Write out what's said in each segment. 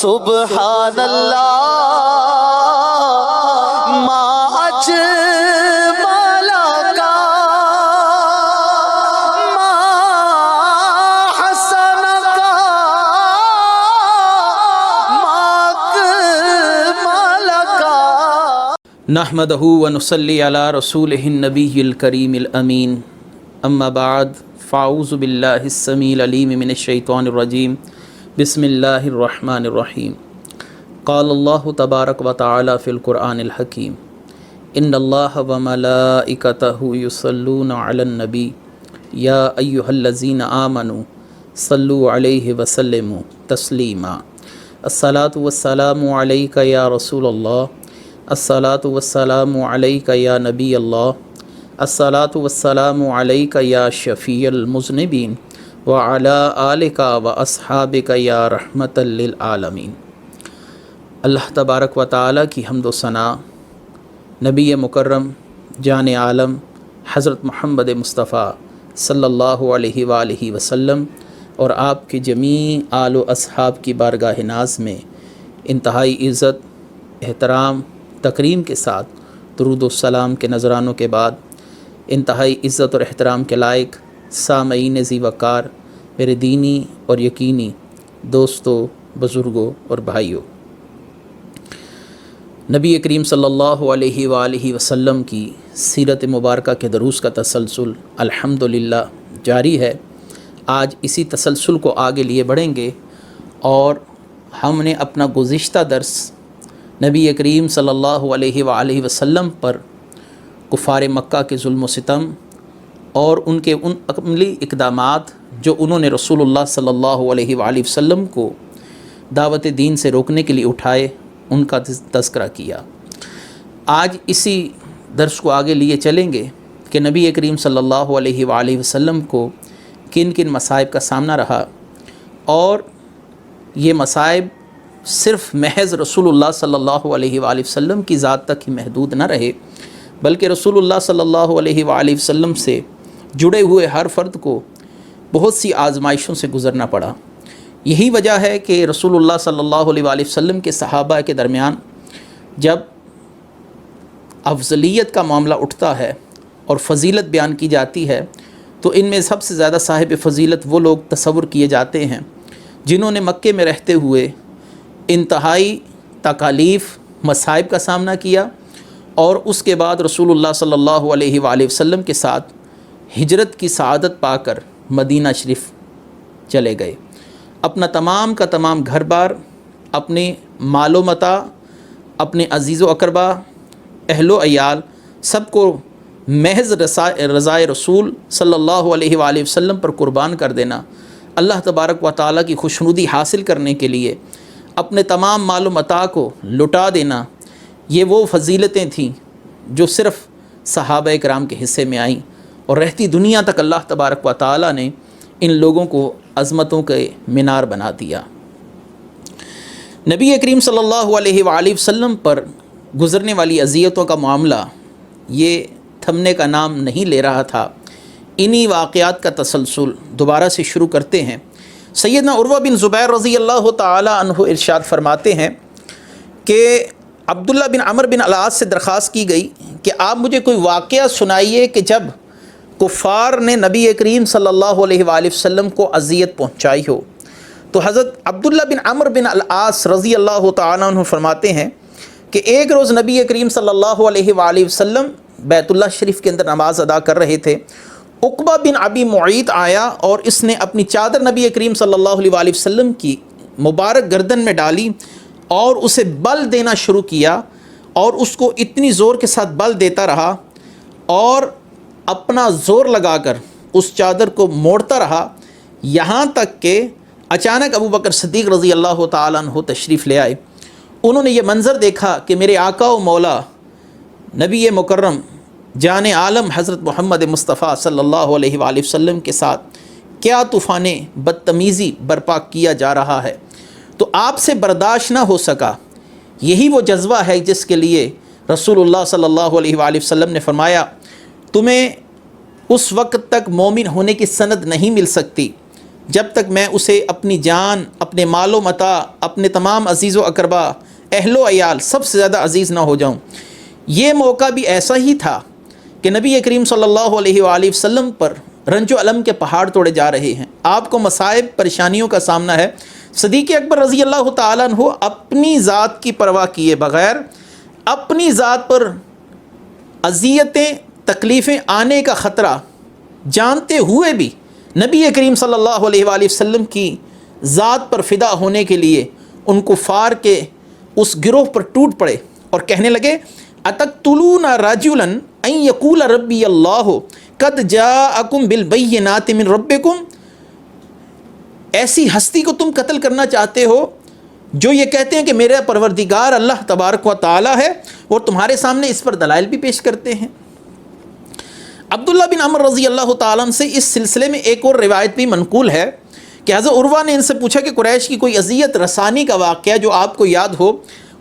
سبحان اللہ ما اجمل کا ما حسن کا ما اکمل کا نحمدہ ونصلی علی رسولہ النبی الکریم الامین اما بعد فاعوذ باللہ السمیع العلیم من الشیطان الرجیم بسم اللہ الرحمن الرحیم قال اللہ تبارک و تعالی فی القرآن الحکیم ان اللہ وملائکتہ یصلون علی النبی یا ایہا الذین آمنوا صلوا علیہ وسلموا تسلیما الصلاۃ والسلام علیک یا رسول اللہ الصلاۃ والسلام علیک یا نبی اللہ الصلاۃ والسلام علیک یا شفیع المذنبین وعلی آلک و اصحابک یا رحمۃ للعالمین۔ اللہ تبارک و تعالی کی حمد و ثنا نبی مکرم جان عالم حضرت محمد مصطفیٰ صلی اللہ علیہ وآلہ وسلم اور آپ کے جمیع آل و اصحاب کی بارگاہ ناز میں انتہائی عزت، احترام، تکریم کے ساتھ درود و سلام کے نذرانوں کے بعد انتہائی عزت اور احترام کے لائق سامعین ذی وقار میرے دینی اور یقینی دوستوں، بزرگوں اور بھائیوں، نبی کریم صلی اللہ علیہ وآلہ وسلم کی سیرت مبارکہ کے دروس کا تسلسل الحمدللہ جاری ہے۔ آج اسی تسلسل کو آگے لیے بڑھیں گے اور ہم نے اپنا گزشتہ درس نبی کریم صلی اللہ علیہ وآلہ وسلم پر کفار مکہ کے ظلم و ستم اور ان کے ان عملی اقدامات جو انہوں نے رسول اللہ صلی اللہ علیہ وآلہ وسلم کو دعوت دین سے روکنے کے لیے اٹھائے، ان کا تذکرہ کیا۔ آج اسی درس کو آگے لیے چلیں گے کہ نبی کریم صلی اللہ علیہ وآلہ وسلم کو کن کن مصائب کا سامنا رہا، اور یہ مصائب صرف محض رسول اللہ صلی اللہ علیہ وآلہ وسلم کی ذات تک ہی محدود نہ رہے، بلکہ رسول اللہ صلی اللہ علیہ وآلہ وسلم سے جڑے ہوئے ہر فرد کو بہت سی آزمائشوں سے گزرنا پڑا۔ یہی وجہ ہے کہ رسول اللہ صلی اللہ علیہ وآلہ وسلم کے صحابہ کے درمیان جب افضلیت کا معاملہ اٹھتا ہے اور فضیلت بیان کی جاتی ہے تو ان میں سب سے زیادہ صاحب فضیلت وہ لوگ تصور کیے جاتے ہیں جنہوں نے مکے میں رہتے ہوئے انتہائی تکالیف، مصائب کا سامنا کیا، اور اس کے بعد رسول اللہ صلی اللہ علیہ وآلہ وسلم کے ساتھ ہجرت کی سعادت پا کر مدینہ شریف چلے گئے۔ اپنا تمام کا تمام گھر بار، اپنے مال و متاع، اپنے عزیز و اقربا، اہل و عیال، سب کو محض رضائے رسول صلی اللہ علیہ وآلہ وسلم پر قربان کر دینا، اللہ تبارک و تعالیٰ کی خوشنودی حاصل کرنے کے لیے اپنے تمام مال و متاع کو لٹا دینا، یہ وہ فضیلتیں تھیں جو صرف صحابہ کرام کے حصے میں آئیں، اور رہتی دنیا تک اللہ تبارک و تعالیٰ نے ان لوگوں کو عظمتوں کے مینار بنا دیا۔ نبی کریم صلی اللہ علیہ وآلہ وسلم پر گزرنے والی اذیتوں کا معاملہ یہ تھمنے کا نام نہیں لے رہا تھا۔ انہی واقعات کا تسلسل دوبارہ سے شروع کرتے ہیں۔ سیدنا عروہ بن زبیر رضی اللہ تعالی عنہ ارشاد فرماتے ہیں کہ عبداللہ بن عمر بن العاص سے درخواست کی گئی کہ آپ مجھے کوئی واقعہ سنائیے کہ جب کفار نے نبی کریم صلی اللہ علیہ وآلہ وسلم کو اذیت پہنچائی ہو۔ تو حضرت عبداللہ بن عمر بن العاص رضی اللہ تعالیٰ عنہ فرماتے ہیں کہ ایک روز نبی کریم صلی اللہ علیہ وآلہ وسلم بیت اللہ شریف کے اندر نماز ادا کر رہے تھے۔ عقبہ بن ابی معیط آیا اور اس نے اپنی چادر نبی کریم صلی اللہ علیہ وآلہ وسلم کی مبارک گردن میں ڈالی اور اسے بل دینا شروع کیا، اور اس کو اتنی زور کے ساتھ بل دیتا رہا اور اپنا زور لگا کر اس چادر کو موڑتا رہا، یہاں تک کہ اچانک ابو بکر صدیق رضی اللہ تعالیٰ عنہ تشریف لے آئے۔ انہوں نے یہ منظر دیکھا کہ میرے آقا و مولا نبی مکرم جان عالم حضرت محمد مصطفیٰ صلی اللہ علیہ وآلہ وسلم کے ساتھ کیا طوفان بدتمیزی برپا کیا جا رہا ہے، تو آپ سے برداشت نہ ہو سکا۔ یہی وہ جذبہ ہے جس کے لیے رسول اللہ صلی اللہ علیہ وآلہ وسلم نے فرمایا تمہیں اس وقت تک مومن ہونے کی سند نہیں مل سکتی جب تک میں اسے اپنی جان، اپنے مال و متاع، اپنے تمام عزیز و اقربا، اہل و عیال سب سے زیادہ عزیز نہ ہو جاؤں۔ یہ موقع بھی ایسا ہی تھا کہ نبی کریم صلی اللہ علیہ وآلہ وسلم پر رنج و علم کے پہاڑ توڑے جا رہے ہیں، آپ کو مصائب پریشانیوں کا سامنا ہے۔ صدیق اکبر رضی اللہ تعالیٰ عنہ اپنی ذات کی پرواہ کیے بغیر، اپنی ذات پر اذیتیں تکلیفیں آنے کا خطرہ جانتے ہوئے بھی نبی کریم صلی اللہ علیہ وآلہ وسلم کی ذات پر فدا ہونے کے لیے ان کفار کے اس گروہ پر ٹوٹ پڑے اور کہنے لگے اتقتلون رجلا ان یقول ربی اللہ قد جاءکم بالبینات من ربکم، ایسی ہستی کو تم قتل کرنا چاہتے ہو جو یہ کہتے ہیں کہ میرا پروردگار اللہ تبارک و تعالی ہے، اور تمہارے سامنے اس پر دلائل بھی پیش کرتے ہیں۔ عبداللہ بن عمر رضی اللہ تعالیٰ عنہ سے اس سلسلے میں ایک اور روایت بھی منقول ہے کہ حضرت عروہ نے ان سے پوچھا کہ قریش کی کوئی اذیت رسانی کا واقعہ جو آپ کو یاد ہو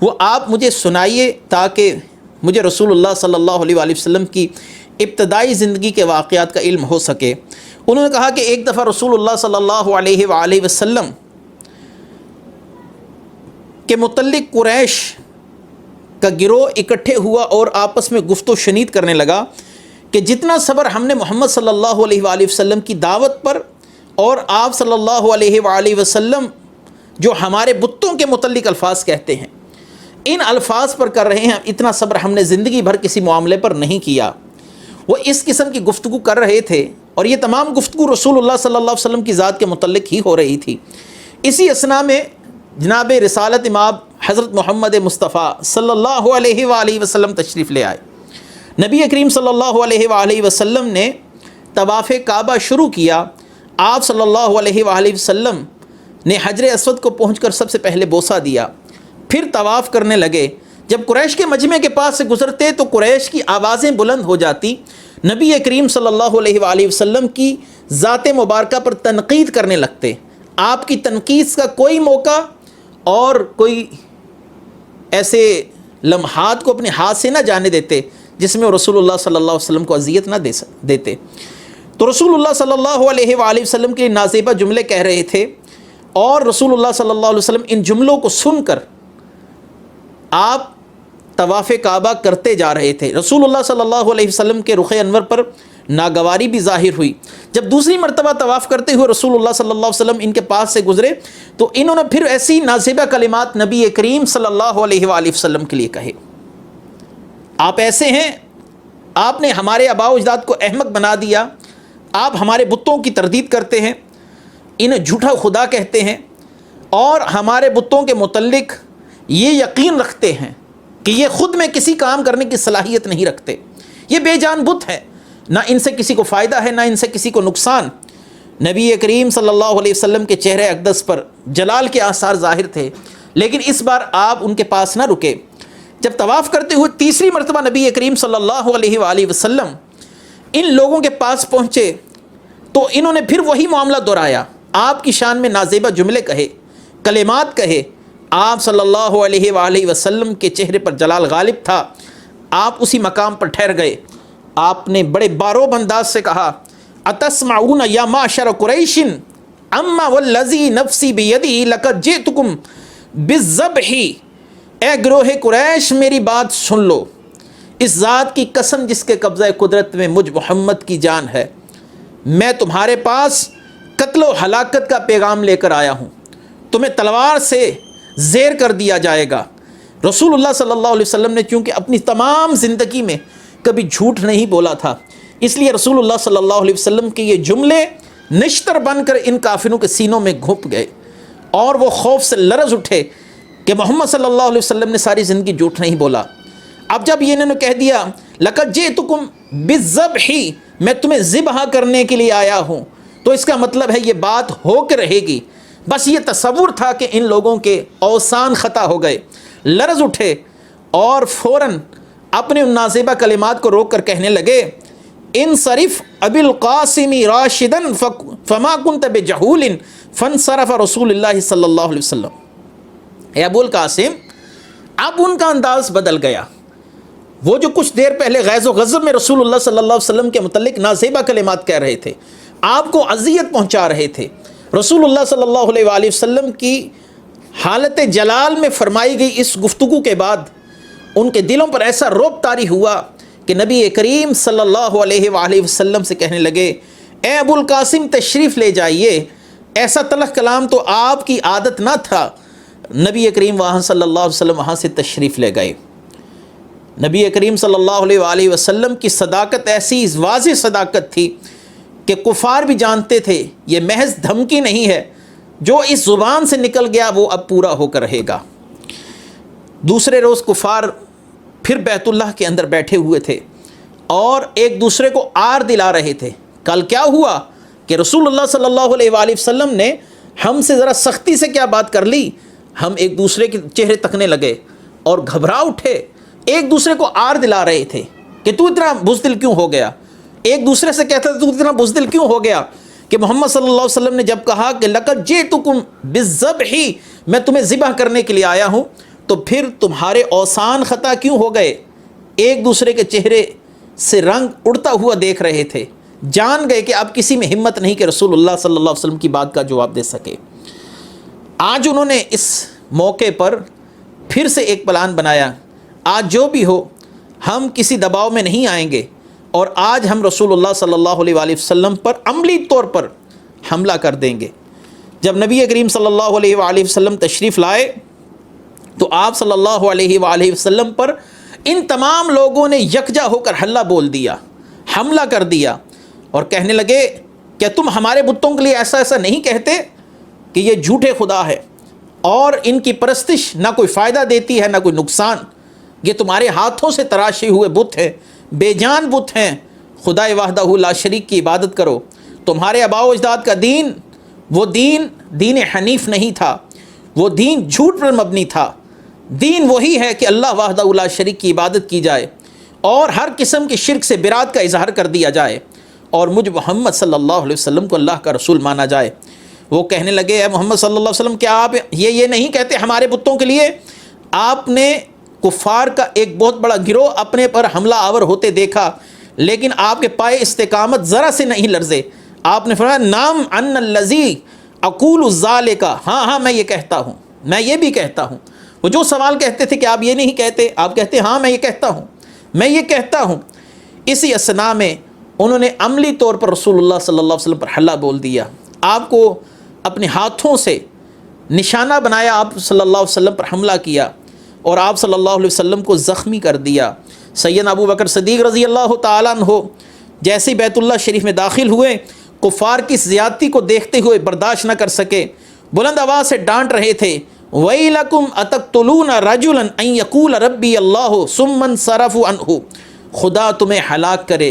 وہ آپ مجھے سنائیے تاکہ مجھے رسول اللہ صلی اللہ علیہ وآلہ وسلم کی ابتدائی زندگی کے واقعات کا علم ہو سکے۔ انہوں نے کہا کہ ایک دفعہ رسول اللہ صلی اللہ علیہ وآلہ وسلم کے متعلق قریش کا گروہ اکٹھے ہوا اور آپس میں گفت و شنید کرنے لگا کہ جتنا صبر ہم نے محمد صلی اللہ علیہ وآلہ وسلم کی دعوت پر اور آپ صلی اللہ علیہ وآلہ وسلم جو ہمارے بتوں کے متعلق الفاظ کہتے ہیں ان الفاظ پر کر رہے ہیں، اتنا صبر ہم نے زندگی بھر کسی معاملے پر نہیں کیا۔ وہ اس قسم کی گفتگو کر رہے تھے اور یہ تمام گفتگو رسول اللہ صلی اللہ علیہ وسلم کی ذات کے متعلق ہی ہو رہی تھی۔ اسی اثناء میں جناب رسالت امام حضرت محمد مصطفیٰ صلی اللہ علیہ وآلہ وسلم تشریف لے آئے۔ نبی کریم صلی اللہ علیہ وآلہ وسلم نے طواف کعبہ شروع کیا۔ آپ صلی اللہ علیہ وآلہ وسلم نے حجر اسود کو پہنچ کر سب سے پہلے بوسہ دیا، پھر طواف کرنے لگے۔ جب قریش کے مجمع کے پاس سے گزرتے تو قریش کی آوازیں بلند ہو جاتی، نبی کریم صلی اللہ علیہ وآلہ وسلم کی ذات مبارکہ پر تنقید کرنے لگتے۔ آپ کی تنقید کا کوئی موقع اور کوئی ایسے لمحات کو اپنے ہاتھ سے نہ جانے دیتے جس میں رسول اللہ صلی اللہ علیہ وسلم کو اذیت نہ دیتے۔ تو رسول اللہ صلی اللہ علیہ وآلہ وسلم کے نازیبہ جملے کہہ رہے تھے اور رسول اللہ صلی اللہ علیہ وسلم ان جملوں کو سن کر آپ طواف کعبہ کرتے جا رہے تھے۔ رسول اللہ صلی اللہ علیہ وسلم کے رخ انور پر ناگواری بھی ظاہر ہوئی۔ جب دوسری مرتبہ طواف کرتے ہوئے رسول اللہ صلی اللہ علیہ وسلم ان کے پاس سے گزرے تو انہوں نے پھر ایسی نازیبہ کلمات نبی کریم صلی اللہ علیہ وآلہ وسلم کے لیے کہے، آپ ایسے ہیں، آپ نے ہمارے آباء و اجداد کو احمق بنا دیا، آپ ہمارے بتوں کی تردید کرتے ہیں، انہیں جھوٹا خدا کہتے ہیں اور ہمارے بتوں کے متعلق یہ یقین رکھتے ہیں کہ یہ خود میں کسی کام کرنے کی صلاحیت نہیں رکھتے، یہ بے جان بت ہے، نہ ان سے کسی کو فائدہ ہے نہ ان سے کسی کو نقصان۔ نبی کریم صلی اللہ علیہ وسلم کے چہرے اقدس پر جلال کے آثار ظاہر تھے، لیکن اس بار آپ ان کے پاس نہ رکے۔ جب طواف کرتے ہوئے تیسری مرتبہ نبی کریم صلی اللہ علیہ وآلہ وسلم ان لوگوں کے پاس پہنچے تو انہوں نے پھر وہی معاملہ دہرایا، آپ کی شان میں نازیبہ جملے کہے، کلمات کہے۔ آپ صلی اللہ علیہ وآلہ وسلم کے چہرے پر جلال غالب تھا، آپ اسی مقام پر ٹھہر گئے۔ آپ نے بڑے باروب انداز سے کہا اتسمعون یا معشر قریش اما والذی نفسی بیدی لقد جئتکم بالذبح، اے گروہ قریش میری بات سن لو، اس ذات کی قسم جس کے قبضہ قدرت میں مجھ محمد کی جان ہے، میں تمہارے پاس قتل و ہلاکت کا پیغام لے کر آیا ہوں، تمہیں تلوار سے زیر کر دیا جائے گا۔ رسول اللہ صلی اللہ علیہ وسلم نے چونکہ اپنی تمام زندگی میں کبھی جھوٹ نہیں بولا تھا، اس لیے رسول اللہ صلی اللہ علیہ وسلم کے یہ جملے نشتر بن کر ان کافروں کے سینوں میں گھپ گئے اور وہ خوف سے لرز اٹھے کہ محمد صلی اللہ علیہ وسلم نے ساری زندگی جھوٹ نہیں بولا۔ اب جب یہ انہوں نے کہہ دیا لقد جئتکم بالذبح، میں تمہیں ذبح کرنے کے لیے آیا ہوں، تو اس کا مطلب ہے یہ بات ہو کے رہے گی۔ بس یہ تصور تھا کہ ان لوگوں کے اوسان خطا ہو گئے، لرز اٹھے اور فوراً اپنے ان نازیبہ کلمات کو روک کر کہنے لگے انصرف ابی القاسم راشدا فما کنت بجہول فانصرف رسول اللہ صلی اللہ علیہ وسلم۔ اے ابو القاسم، اب ان کا انداز بدل گیا۔ وہ جو کچھ دیر پہلے غیظ و غضب میں رسول اللہ صلی اللہ علیہ وسلم کے متعلق نازیبہ کلمات کہہ رہے تھے، آپ کو اذیت پہنچا رہے تھے، رسول اللہ صلی اللہ علیہ وآلہ وسلم کی حالت جلال میں فرمائی گئی اس گفتگو کے بعد ان کے دلوں پر ایسا رعب طاری ہوا کہ نبی کریم صلی اللہ علیہ وآلہ وسلم سے کہنے لگے اے ابو القاسم تشریف لے جائیے. ایسا تلخ کلام تو آپ کی عادت نہ تھا. نبی کریم وہاں صلی اللہ علیہ وسلم وہاں سے تشریف لے گئے. نبی کریم صلی اللہ علیہ وآلہ وسلم کی صداقت ایسی واضح صداقت تھی کہ کفار بھی جانتے تھے یہ محض دھمکی نہیں ہے، جو اس زبان سے نکل گیا وہ اب پورا ہو کر رہے گا. دوسرے روز کفار پھر بیت اللہ کے اندر بیٹھے ہوئے تھے اور ایک دوسرے کو آر دلا رہے تھے. کل کیا ہوا کہ رسول اللہ صلی اللہ علیہ وآلہ وسلم نے ہم سے ذرا سختی سے کیا بات کر لی. ہم ایک دوسرے کے چہرے تکنے لگے اور گھبرا اٹھے. ایک دوسرے کو آر دلا رہے تھے کہ تو اتنا بزدل کیوں ہو گیا. ایک دوسرے سے کہتا تھا تو اتنا بزدل کیوں ہو گیا کہ محمد صلی اللہ علیہ وسلم نے جب کہا کہ لقد جئتکم بالذبح، میں تمہیں ذبح کرنے کے لیے آیا ہوں، تو پھر تمہارے اوسان خطا کیوں ہو گئے. ایک دوسرے کے چہرے سے رنگ اڑتا ہوا دیکھ رہے تھے. جان گئے کہ اب کسی میں ہمت نہیں کہ رسول اللہ صلی اللہ علیہ وسلم کی بات کا جواب دے سکے. آج انہوں نے اس موقع پر پھر سے ایک پلان بنایا. آج جو بھی ہو ہم کسی دباؤ میں نہیں آئیں گے اور آج ہم رسول اللہ صلی اللہ علیہ وآلہ وسلم پر عملی طور پر حملہ کر دیں گے. جب نبی کریم صلی اللہ علیہ وآلہ وسلم تشریف لائے تو آپ صلی اللہ علیہ وآلہ وسلم پر ان تمام لوگوں نے یکجا ہو کر ہلہ بول دیا، حملہ کر دیا اور کہنے لگے کیا تم ہمارے بتوں کے لیے ایسا ایسا نہیں کہتے کہ یہ جھوٹے خدا ہے اور ان کی پرستش نہ کوئی فائدہ دیتی ہے نہ کوئی نقصان. یہ تمہارے ہاتھوں سے تراشے ہوئے بت ہیں، بے جان بت ہیں. خدا وحدہ لا شریک کی عبادت کرو. تمہارے آباء و اجداد کا دین وہ دین حنیف نہیں تھا، وہ دین جھوٹ پر مبنی تھا. دین وہی ہے کہ اللہ وحدہ لا شریک کی عبادت کی جائے اور ہر قسم کے شرک سے برات کا اظہار کر دیا جائے اور مجھ محمد صلی اللہ علیہ وسلم کو اللہ کا رسول مانا جائے. وہ کہنے لگے اے محمد صلی اللہ علیہ وسلم کیا آپ یہ نہیں کہتے ہمارے بتوں کے لیے؟ آپ نے کفار کا ایک بہت بڑا گروہ اپنے پر حملہ آور ہوتے دیکھا لیکن آپ کے پائے استقامت ذرا سے نہیں لرزے. آپ نے فرمایا نام ان الذی اقول ذالک، ہاں میں یہ کہتا ہوں، میں یہ بھی کہتا ہوں. وہ جو سوال کہتے تھے کہ آپ یہ نہیں کہتے، آپ کہتے ہاں میں یہ کہتا ہوں، میں یہ کہتا ہوں. اسی اثناء میں انہوں نے عملی طور پر رسول اللہ صلی اللہ علیہ وسلم پر حملہ بول دیا. آپ کو اپنے ہاتھوں سے نشانہ بنایا، آپ صلی اللہ علیہ وسلم پر حملہ کیا اور آپ صلی اللہ علیہ وسلم کو زخمی کر دیا. سیدنا ابو بکر صدیق رضی اللہ تعالیٰ عنہ جیسے بیت اللہ شریف میں داخل ہوئے، کفار کی زیادتی کو دیکھتے ہوئے برداشت نہ کر سکے، بلند آواز سے ڈانٹ رہے تھے وَيْلَكُمْ أَتَقْتُلُونَ رَجُلًا أَن يَقُولَ رَبِّيَ اللَّهُ ثُمَّ انصَرَفُوا عَنْهُ. خدا تمہیں ہلاک کرے.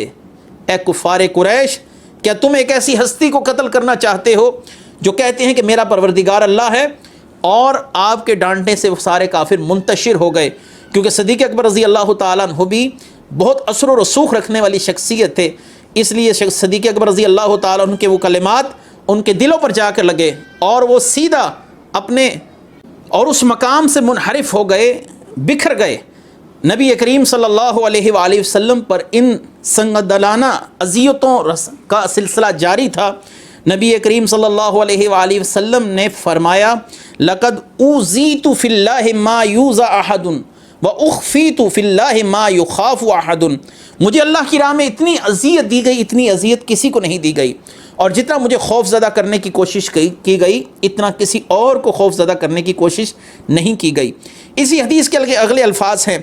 اے کفار قریش، کیا تم ایک ایسی ہستی کو قتل کرنا چاہتے ہو جو کہتے ہیں کہ میرا پروردگار اللہ ہے؟ اور آپ کے ڈانٹنے سے وہ سارے کافر منتشر ہو گئے، کیونکہ صدیق اکبر رضی اللہ تعالیٰ عنہ بھی بہت اثر و رسوخ رکھنے والی شخصیت تھے. اس لیے صدیق اکبر رضی اللہ تعالیٰ عنہ کے وہ کلمات ان کے دلوں پر جا کر لگے اور وہ سیدھا اپنے اور اس مقام سے منحرف ہو گئے، بکھر گئے. نبی کریم صلی اللہ علیہ وآلہ وسلم پر ان سنگدلانہ اذیتوں کا سلسلہ جاری تھا. نبی کریم صلی اللہ علیہ وآلہ وسلم نے فرمایا لقد اوذیت فی اللہ ما یوذی احد واخفیت فی اللہ ما یخاف احد. مجھے اللہ کی راہ میں اتنی اذیت دی گئی، اتنی اذیت کسی کو نہیں دی گئی، اور جتنا مجھے خوف زدہ کرنے کی کوشش کی گئی اتنا کسی اور کو خوف زدہ کرنے کی کوشش نہیں کی گئی. اسی حدیث کے اگلے الفاظ ہیں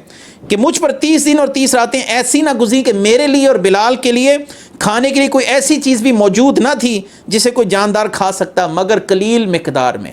کہ مجھ پر 30 دن اور 30 راتیں ایسی نہ گزری کہ میرے لیے اور بلال کے لیے کھانے کے لیے کوئی ایسی چیز بھی موجود نہ تھی جسے کوئی جاندار کھا سکتا مگر قلیل مقدار میں.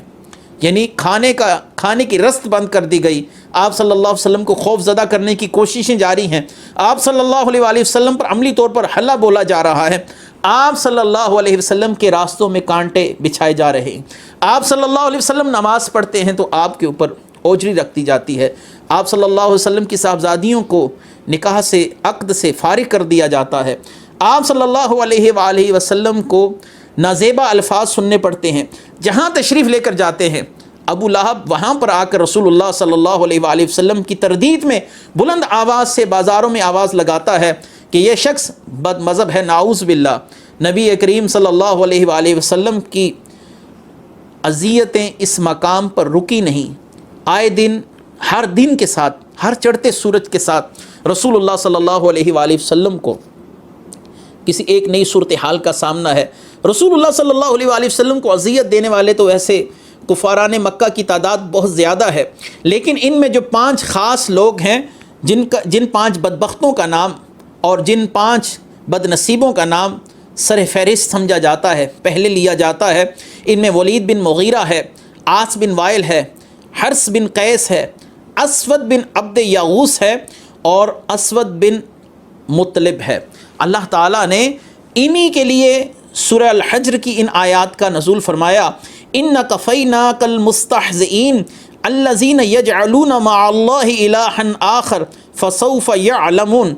یعنی کھانے کی رست بند کر دی گئی. آپ صلی اللہ علیہ وسلم کو خوف زدہ کرنے کی کوششیں جاری ہیں. آپ صلی اللہ علیہ وآلہ وسلم پر عملی طور پر حلہ بولا جا رہا ہے. آپ صلی اللہ علیہ وسلم کے راستوں میں کانٹے بچھائے جا رہے ہیں. آپ صلی اللہ علیہ وسلم نماز پڑھتے ہیں تو آپ کے اوپر اوجری رکھتی جاتی ہے. آپ صلی اللہ علیہ وسلم کی صاحبزادیوں کو نکاح سے عقد سے فارغ کر دیا جاتا ہے. آپ صلی اللہ علیہ وآلہ وسلم کو نازیبا الفاظ سننے پڑتے ہیں. جہاں تشریف لے کر جاتے ہیں ابو لہب وہاں پر آ کر رسول اللہ صلی اللہ علیہ وآلہ وسلم کی تردید میں بلند آواز سے بازاروں میں آواز لگاتا ہے کہ یہ شخص بد مذہب ہے، نعوذ باللہ. نبی کریم صلی اللہ علیہ وآلہ وسلم کی اذیتیں اس مقام پر رکی نہیں، آئے دن ہر دن کے ساتھ، ہر چڑھتے سورج کے ساتھ رسول اللہ صلی اللہ علیہ وآلہ وسلم کو کسی ایک نئی صورتحال کا سامنا ہے۔ رسول اللہ صلی اللہ علیہ وآلہ وسلم کو اذیت دینے والے تو ایسے کفاران مکہ کی تعداد بہت زیادہ ہے، لیکن ان میں جو 5 خاص لوگ ہیں جن 5 بدبختوں کا نام اور جن 5 بد نصیبوں کا نام سر فہرست سمجھا جاتا ہے، پہلے لیا جاتا ہے، ان میں ولید بن مغیرہ ہے، عاص بن وائل ہے، حرس بن قیس ہے، اسود بن عبد یغوث ہے اور اسود بن مطلب ہے۔ اللہ تعالیٰ نے انہی کے لیے سورہ الحجر کی ان آیات کا نزول فرمایا، اِنَّ كَفَيْنَاكَ الْمُسْتَهْزِئِينَ الَّذِينَ يَجْعَلُونَ مَعَ اللَّهِ إِلَٰهًا آخَرَ فَسَوْفَ يَعْلَمُونَ،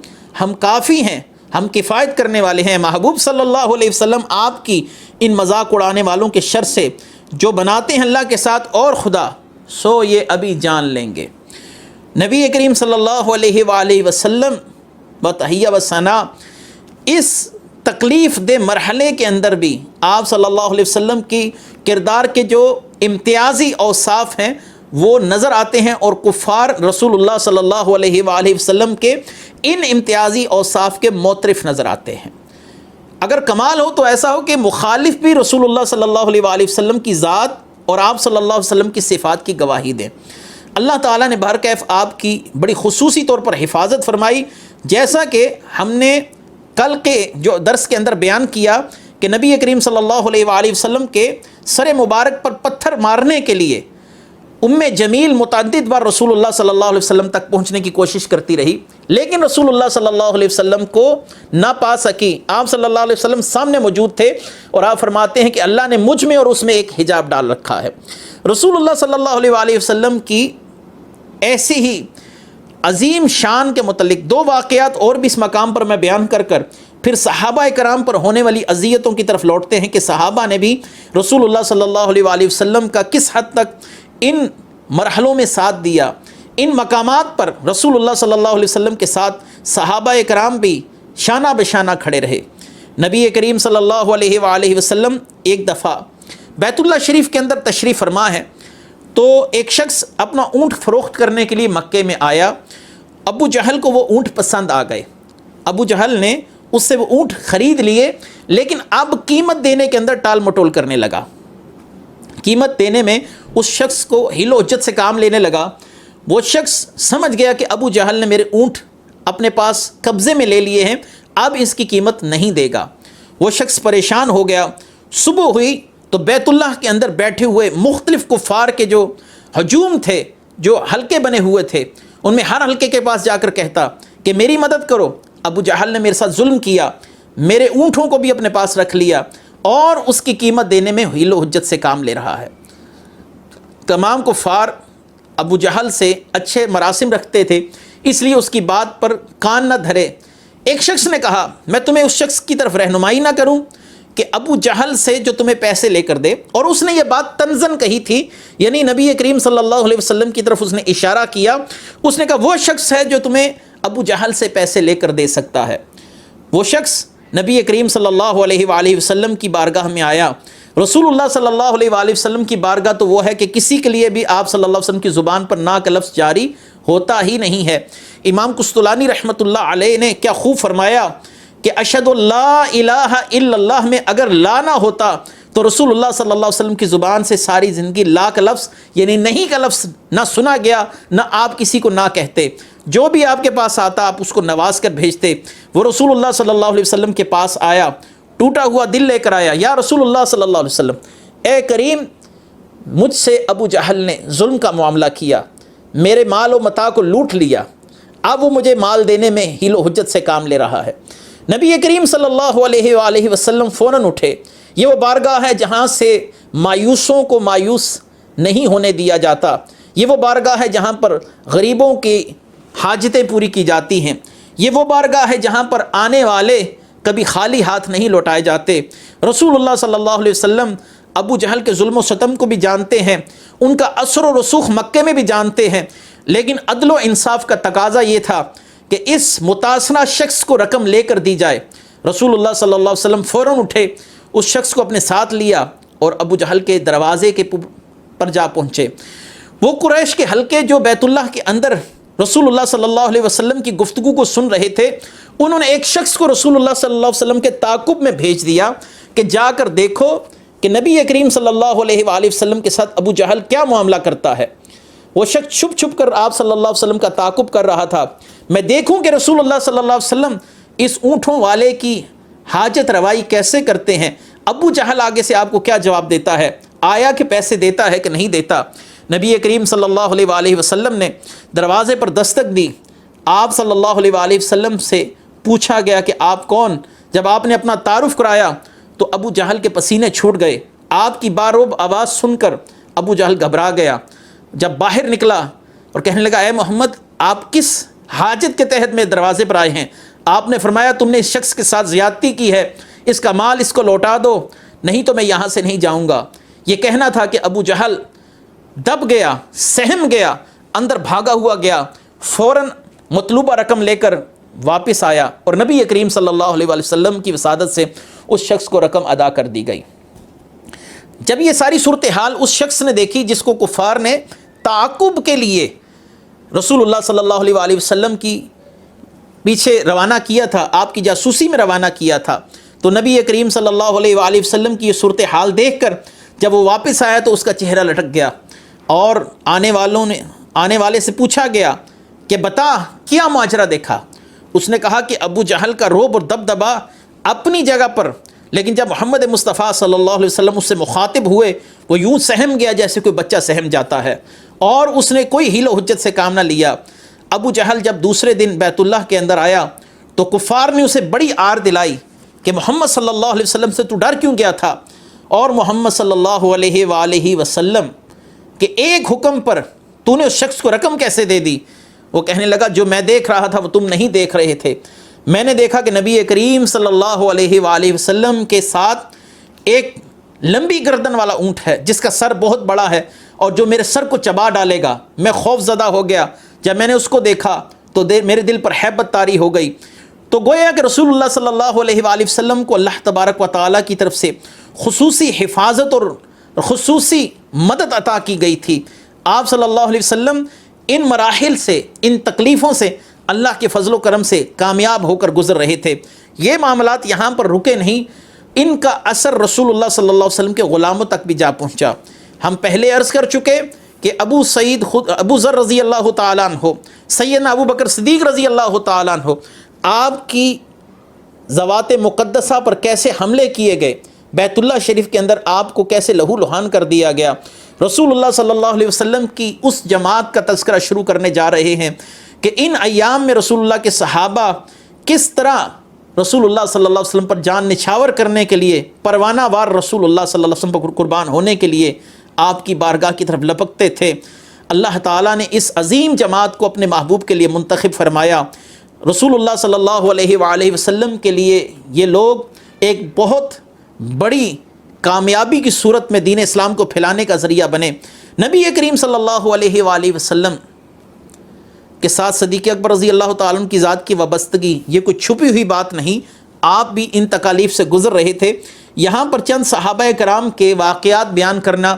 ہم کافی ہیں، ہم کفایت کرنے والے ہیں محبوب صلی اللہ علیہ وسلم آپ کی ان مذاق اڑانے والوں کے شر سے، جو بناتے ہیں اللہ کے ساتھ اور خدا، سو یہ ابھی جان لیں گے۔ نبی کریم صلی اللہ علیہ وآلہ وسلم بتحیہ و ثنا اس تکلیف دہ مرحلے کے اندر بھی آپ صلی اللہ علیہ وسلم کی کردار کے جو امتیازی اوصاف ہیں وہ نظر آتے ہیں، اور کفار رسول اللہ صلی اللہ علیہ وآلہ وسلم کے ان امتیازی اوصاف کے معترف نظر آتے ہیں۔ اگر کمال ہو تو ایسا ہو کہ مخالف بھی رسول اللہ صلی اللہ علیہ وآلہ وسلم کی ذات اور آپ صلی اللہ علیہ وسلم کی صفات کی گواہی دیں۔ اللہ تعالیٰ نے بہرکیف آپ کی بڑی خصوصی طور پر حفاظت فرمائی، جیسا کہ ہم نے کل کے جو درس کے اندر بیان کیا کہ نبی کریم صلی اللہ علیہ وآلہ وسلم کے سر مبارک پر پتھر مارنے کے لیے جمیل متعدد بار رسول اللہ صلی اللہ علیہ وسلم تک پہنچنے کی کوشش کرتی رہی، لیکن رسول اللہ صلی اللہ علیہ وسلم کو نہ پا سکی۔ آپ صلی اللہ علیہ وسلم سامنے موجود تھے اور آپ فرماتے ہیں کہ اللہ نے مجھ میں اور اس میں ایک حجاب ڈال رکھا ہے۔ رسول اللہ صلی اللہ علیہ وآلہ وسلم کی ایسی ہی عظیم شان کے متعلق 2 واقعات اور بھی اس مقام پر میں بیان کر پھر صحابہ کرام پر ہونے والی اذیتوں کی طرف لوٹتے ہیں کہ صحابہ نے بھی رسول اللہ صلی اللہ علیہ وآلہ وسلم کا کس حد تک ان مرحلوں میں ساتھ دیا، ان مقامات پر رسول اللہ صلی اللہ علیہ وسلم کے ساتھ صحابہ کرام بھی شانہ بشانہ کھڑے رہے۔ نبی کریم صلی اللہ علیہ وآلہ وسلم ایک دفعہ بیت اللہ شریف کے اندر تشریف فرما ہے، تو ایک شخص اپنا اونٹ فروخت کرنے کے لیے مکے میں آیا۔ ابو جہل کو وہ اونٹ پسند آ گئے، ابو جہل نے اس سے وہ اونٹ خرید لیے، لیکن اب قیمت دینے کے اندر ٹال مٹول کرنے لگا۔ قیمت دینے میں اس شخص کو حیل و حجت سے کام لینے لگا۔ وہ شخص سمجھ گیا کہ ابو جہل نے میرے اونٹ اپنے پاس قبضے میں لے لیے ہیں، اب اس کی قیمت نہیں دے گا۔ وہ شخص پریشان ہو گیا۔ صبح ہوئی تو بیت اللہ کے اندر بیٹھے ہوئے مختلف کفار کے جو ہجوم تھے، جو حلقے بنے ہوئے تھے، ان میں ہر حلقے کے پاس جا کر کہتا کہ میری مدد کرو، ابو جہل نے میرے ساتھ ظلم کیا، میرے اونٹوں کو بھی اپنے پاس رکھ لیا اور اس کی قیمت دینے میں حیل و حجت سے کام لے رہا ہے۔ تمام کفار ابو جہل سے اچھے مراسم رکھتے تھے، اس لیے اس کی بات پر کان نہ دھرے۔ ایک شخص نے کہا میں تمہیں اس شخص کی طرف رہنمائی نہ کروں کہ ابو جہل سے جو تمہیں پیسے لے کر دے، اور اس نے یہ بات تنزن کہی تھی، یعنی نبی کریم صلی اللہ علیہ وسلم کی طرف اس نے اشارہ کیا۔ اس نے کہا وہ شخص ہے جو تمہیں ابو جہل سے پیسے لے کر دے سکتا ہے۔ وہ شخص نبی کریم صلی اللہ علیہ وآلہ وسلم کی بارگاہ میں آیا۔ رسول اللہ صلی اللہ علیہ وآلہ وسلم کی بارگاہ تو وہ ہے کہ کسی کے لیے بھی آپ صلی اللہ علیہ وسلم کی زبان پر نا کا لفظ جاری ہوتا ہی نہیں ہے۔ امام قسطلانی رحمۃ اللہ علیہ نے کیا خوب فرمایا کہ اشہد لا الہ الا اللہ میں اگر لا نہ ہوتا تو رسول اللہ صلی اللہ علیہ وسلم کی زبان سے ساری زندگی لا کا لفظ یعنی نہیں کا لفظ نہ سنا گیا، نہ آپ کسی کو نہ کہتے۔ جو بھی آپ کے پاس آتا آپ اس کو نواز کر بھیجتے۔ وہ رسول اللہ صلی اللہ علیہ وسلم کے پاس آیا، ٹوٹا ہوا دل لے کر آیا، یا رسول اللہ صلی اللہ علیہ وسلم، اے کریم مجھ سے ابو جہل نے ظلم کا معاملہ کیا، میرے مال و متاع کو لوٹ لیا، اب وہ مجھے مال دینے میں حیل و حجت سے کام لے رہا ہے۔ نبی کریم صلی اللہ علیہ وآلہ وسلم فوراً اٹھے۔ یہ وہ بارگاہ ہے جہاں سے مایوسوں کو مایوس نہیں ہونے دیا جاتا، یہ وہ بارگاہ ہے جہاں پر غریبوں کی حاجتیں پوری کی جاتی ہیں، یہ وہ بارگاہ ہے جہاں پر آنے والے کبھی خالی ہاتھ نہیں لوٹائے جاتے۔ رسول اللہ صلی اللہ علیہ وسلم ابو جہل کے ظلم و ستم کو بھی جانتے ہیں، ان کا اثر و رسوخ مکے میں بھی جانتے ہیں، لیکن عدل و انصاف کا تقاضا یہ تھا کہ اس متاثرہ شخص کو رقم لے کر دی جائے۔ رسول اللہ صلی اللہ علیہ وسلم فوراً اٹھے، اس شخص کو اپنے ساتھ لیا اور ابو جہل کے دروازے کے پر جا پہنچے۔ وہ قریش کے حلقے جو بیت اللہ کے اندر رسول اللہ صلی اللہ علیہ وسلم کی گفتگو کو سن رہے تھے، انہوں نے ایک شخص کو رسول اللہ صلی اللہ علیہ وسلم کے تعاقب میں بھیج دیا کہ جا کر دیکھو کہ نبی کریم صلی اللہ علیہ وآلہ وسلم کے ساتھ ابو جہل کیا معاملہ کرتا ہے۔ وہ شخص چھپ چھپ کر آپ صلی اللہ علیہ وسلم کا تعاقب کر رہا تھا، میں دیکھوں کہ رسول اللہ صلی اللہ علیہ وسلم اس اونٹوں والے کی حاجت روائی کیسے کرتے ہیں، ابو جہل آگے سے آپ کو کیا جواب دیتا ہے، آیا کہ پیسے دیتا ہے کہ نہیں دیتا۔ نبی کریم صلی اللہ علیہ وآلہ وسلم نے دروازے پر دستک دی، آپ صلی اللہ علیہ وآلہ وسلم سے پوچھا گیا کہ آپ کون؟ جب آپ نے اپنا تعارف کرایا تو ابو جہل کے پسینے چھوٹ گئے۔ آپ کی باروب آواز سن کر ابو جہل گھبرا گیا، جب باہر نکلا اور کہنے لگا اے محمد آپ کس حاجت کے تحت میں دروازے پر آئے ہیں؟ آپ نے فرمایا تم نے اس شخص کے ساتھ زیادتی کی ہے، اس کا مال اس کو لوٹا دو، نہیں تو میں یہاں سے نہیں جاؤں گا۔ یہ کہنا تھا کہ ابو جہل دب گیا، سہم گیا، اندر بھاگا ہوا گیا، فوراً مطلوبہ رقم لے کر واپس آیا اور نبی کریم صلی اللہ علیہ وآلہ وسلم کی وسادت سے اس شخص کو رقم ادا کر دی گئی۔ جب یہ ساری صورتحال اس شخص نے دیکھی جس کو کفار نے تعاقب کے لیے رسول اللہ صلی اللہ علیہ وآلہ وسلم کی پیچھے روانہ کیا تھا، آپ کی جاسوسی میں روانہ کیا تھا، تو نبی کریم صلی اللہ علیہ وآلہ وسلم کی یہ صورتحال دیکھ کر جب وہ واپس آیا تو اس کا چہرہ لٹک گیا اور آنے والے سے پوچھا گیا کہ بتا کیا ماجرا دیکھا؟ اس نے کہا کہ ابو جہل کا رعب اور دبدبا اپنی جگہ پر، لیکن جب محمد مصطفیٰ صلی اللہ علیہ وسلم اس سے مخاطب ہوئے وہ یوں سہم گیا جیسے کوئی بچہ سہم جاتا ہے، اور اس نے کوئی حیل و حجت سے کام نہ لیا۔ ابو جہل جب دوسرے دن بیت اللہ کے اندر آیا تو کفار نے اسے بڑی آر دلائی کہ محمد صلی اللہ علیہ وسلم سے تو ڈر کیوں گیا تھا، اور محمد صلی اللہ علیہ وآلہ وسلم کہ ایک حکم پر تو نے اس شخص کو رقم کیسے دے دی؟ وہ کہنے لگا جو میں دیکھ رہا تھا وہ تم نہیں دیکھ رہے تھے، میں نے دیکھا کہ نبی کریم صلی اللہ علیہ وآلہ وسلم کے ساتھ ایک لمبی گردن والا اونٹ ہے جس کا سر بہت بڑا ہے اور جو میرے سر کو چبا ڈالے گا۔ میں خوف زدہ ہو گیا، جب میں نے اس کو دیکھا تو میرے دل پر ہیبت طاری ہو گئی۔ تو گویا کہ رسول اللہ صلی اللہ علیہ وآلہ وسلم کو اللہ تبارک و تعالیٰ کی طرف سے خصوصی حفاظت اور خصوصی مدد عطا کی گئی تھی۔ آپ صلی اللہ علیہ وسلم ان مراحل سے، ان تکلیفوں سے اللہ کے فضل و کرم سے کامیاب ہو کر گزر رہے تھے۔ یہ معاملات یہاں پر رکے نہیں، ان کا اثر رسول اللہ صلی اللہ علیہ وسلم کے غلاموں تک بھی جا پہنچا۔ ہم پہلے عرض کر چکے کہ ابو ذر رضی اللہ تعالیٰ عنہ، سیدنا ابو بکر صدیق رضی اللہ تعالیٰ عنہ، آپ کی ذوات مقدسہ پر کیسے حملے کیے گئے، بیت اللہ شریف کے اندر آپ کو کیسے لہو لہان کر دیا گیا۔ رسول اللہ صلی اللہ علیہ وسلم کی اس جماعت کا تذکرہ شروع کرنے جا رہے ہیں کہ ان ایام میں رسول اللہ کے صحابہ کس طرح رسول اللہ صلی اللہ علیہ وسلم پر جان نچھاور کرنے کے لیے، پروانہ وار رسول اللہ صلی اللہ علیہ وسلم پر قربان ہونے کے لیے آپ کی بارگاہ کی طرف لپکتے تھے۔ اللہ تعالیٰ نے اس عظیم جماعت کو اپنے محبوب کے لیے منتخب فرمایا۔ رسول اللہ صلی اللہ علیہ وآلہ وسلم کے لیے یہ لوگ ایک بہت بڑی کامیابی کی صورت میں دین اسلام کو پھیلانے کا ذریعہ بنے۔ نبی کریم صلی اللہ علیہ وآلہ وسلم کے ساتھ صدیق اکبر رضی اللہ تعالیٰ عنہ کی ذات کی وابستگی یہ کوئی چھپی ہوئی بات نہیں، آپ بھی ان تکالیف سے گزر رہے تھے۔ یہاں پر چند صحابہ کرام کے واقعات بیان کرنا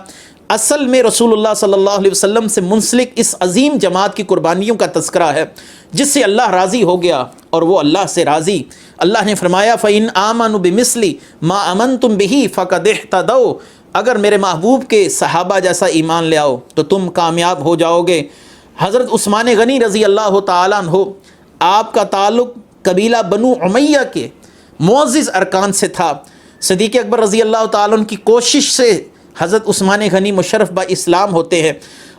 اصل میں رسول اللہ صلی اللہ علیہ وسلم سے منسلک اس عظیم جماعت کی قربانیوں کا تذکرہ ہے جس سے اللہ راضی ہو گیا اور وہ اللہ سے راضی۔ اللہ نے فرمایا فَإِنْ آمَنُوا بِمِثْلِ مَا آمَنْتُمْ بِهِ فَقَدِ اهْتَدَوْا، اگر میرے محبوب کے صحابہ جیسا ایمان لے آؤ تو تم کامیاب ہو جاؤ گے۔ حضرت عثمان غنی رضی اللہ تعالیٰ عنہ، آپ کا تعلق قبیلہ بنو امیہ کے معزز ارکان سے تھا۔ صدیق اکبر رضی اللہ تعالیٰ عنہ کی کوشش سے حضرت عثمان غنی مشرف با اسلام ہوتے ہیں،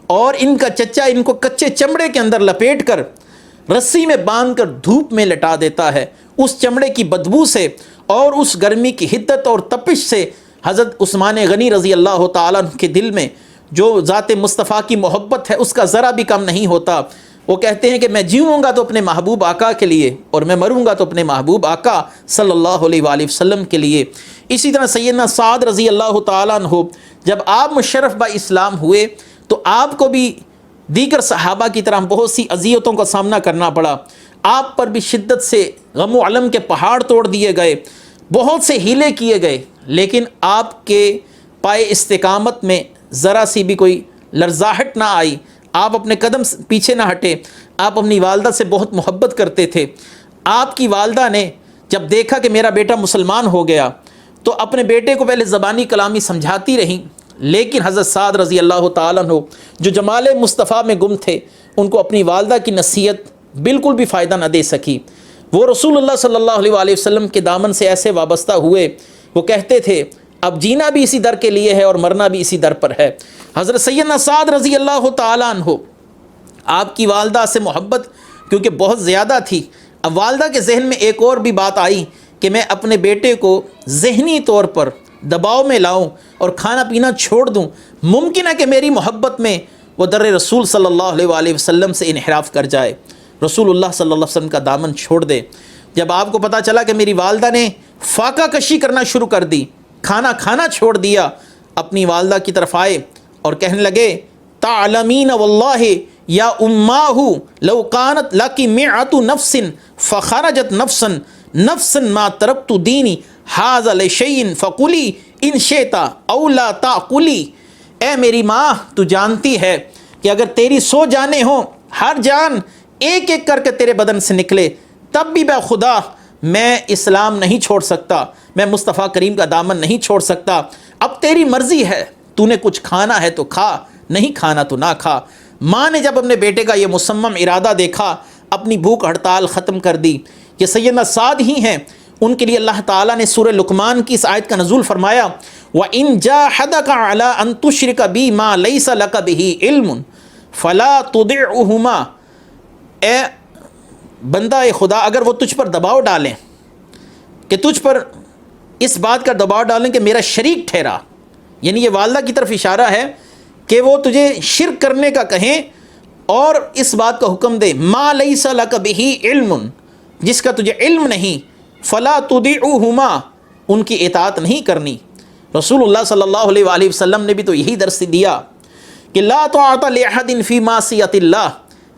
اور ان کا چچا ان کو کچے چمڑے کے اندر لپیٹ کر رسی میں باندھ کر دھوپ میں لٹا دیتا ہے۔ اس چمڑے کی بدبو سے اور اس گرمی کی حدت اور تپش سے حضرت عثمان غنی رضی اللہ تعالیٰ عنہ کے دل میں جو ذات مصطفیٰ کی محبت ہے اس کا ذرا بھی کم نہیں ہوتا۔ وہ کہتے ہیں کہ میں جیوں گا تو اپنے محبوب آقا کے لیے اور میں مروں گا تو اپنے محبوب آقا صلی اللہ علیہ وآلہ وسلم کے لیے۔ اسی طرح سیدنا سعد رضی اللہ تعالیٰ عنہ، جب آپ مشرف با اسلام ہوئے تو آپ کو بھی دیگر صحابہ کی طرح بہت سی اذیتوں کا سامنا کرنا پڑا۔ آپ پر بھی شدت سے غم و علم کے پہاڑ توڑ دیے گئے، بہت سے ہیلے کیے گئے، لیکن آپ کے پائے استقامت میں ذرا سی بھی کوئی لرزاہٹ نہ آئی، آپ اپنے قدم پیچھے نہ ہٹے۔ آپ اپنی والدہ سے بہت محبت کرتے تھے۔ آپ کی والدہ نے جب دیکھا کہ میرا بیٹا مسلمان ہو گیا تو اپنے بیٹے کو پہلے زبانی کلامی سمجھاتی رہیں، لیکن حضرت سعد رضی اللہ تعالیٰ عنہ جو جمال مصطفیٰ میں گم تھے، ان کو اپنی والدہ کی نصیحت بالکل بھی فائدہ نہ دے سکی۔ وہ رسول اللہ صلی اللہ علیہ وآلہ وسلم کے دامن سے ایسے وابستہ ہوئے، وہ کہتے تھے اب جینا بھی اسی در کے لیے ہے اور مرنا بھی اسی در پر ہے۔ حضرت سیدنا سعد رضی اللہ تعالیٰ عنہ، آپ کی والدہ سے محبت کیونکہ بہت زیادہ تھی، اب والدہ کے ذہن میں ایک اور بھی بات آئی کہ میں اپنے بیٹے کو ذہنی طور پر دباؤ میں لاؤں اور کھانا پینا چھوڑ دوں، ممکن ہے کہ میری محبت میں وہ در رسول صلی اللہ علیہ وآلہ وسلم سے انحراف کر جائے، رسول اللہ صلی اللہ علیہ وسلم کا دامن چھوڑ دے۔ جب آپ کو پتہ چلا کہ میری والدہ نے فاقہ کشی کرنا شروع کر دی، کھانا کھانا چھوڑ دیا، اپنی والدہ کی طرف آئے اور کہنے لگے تعلمین واللہ یا اماہ لو کانت لکی معۃ نفس فخرجت نفسا ما ترکت دینی ھذا لشیء فقلی ان شئت او لا تعقلی۔ اے میری ماں، تو جانتی ہے کہ اگر تیری 100 جانیں ہوں، ہر جان ایک ایک کر کے تیرے بدن سے نکلے، تب بھی بے خدا میں اسلام نہیں چھوڑ سکتا، میں مصطفیٰ کریم کا دامن نہیں چھوڑ سکتا۔ اب تیری مرضی ہے، تو نے کچھ کھانا ہے تو کھا، نہیں کھانا تو نہ کھا۔ ماں نے جب اپنے بیٹے کا یہ مصمم ارادہ دیکھا، اپنی بھوک ہڑتال ختم کر دی۔ یہ سیدنا سعد ہی ہیں، ان کے لیے اللہ تعالیٰ نے سورہ لقمان کی اس آیت کا نزول فرمایا وَإِن جَاهَدَكَ عَلَىٰ أَن تُشْرِكَ بِي مَا لَيْسَ لَكَ بِهِ عِلْمٌ فَلَا تُطِعْهُمَا۔ اے بندہ خدا، اگر وہ تجھ پر دباؤ ڈالیں کہ تجھ پر اس بات کا دباؤ ڈالیں کہ میرا شریک ٹھہرا، یعنی یہ والدہ کی طرف اشارہ ہے کہ وہ تجھے شرک کرنے کا کہیں اور اس بات کا حکم دے ما لیس لک بہ علم، جس کا تجھے علم نہیں، فلا تطیعہما، ان کی اطاعت نہیں کرنی۔ رسول اللہ صلی اللہ علیہ وآلہ وسلم نے بھی تو یہی درس دیا کہ لا طاعۃ لأحد فی معصیۃ اللہ،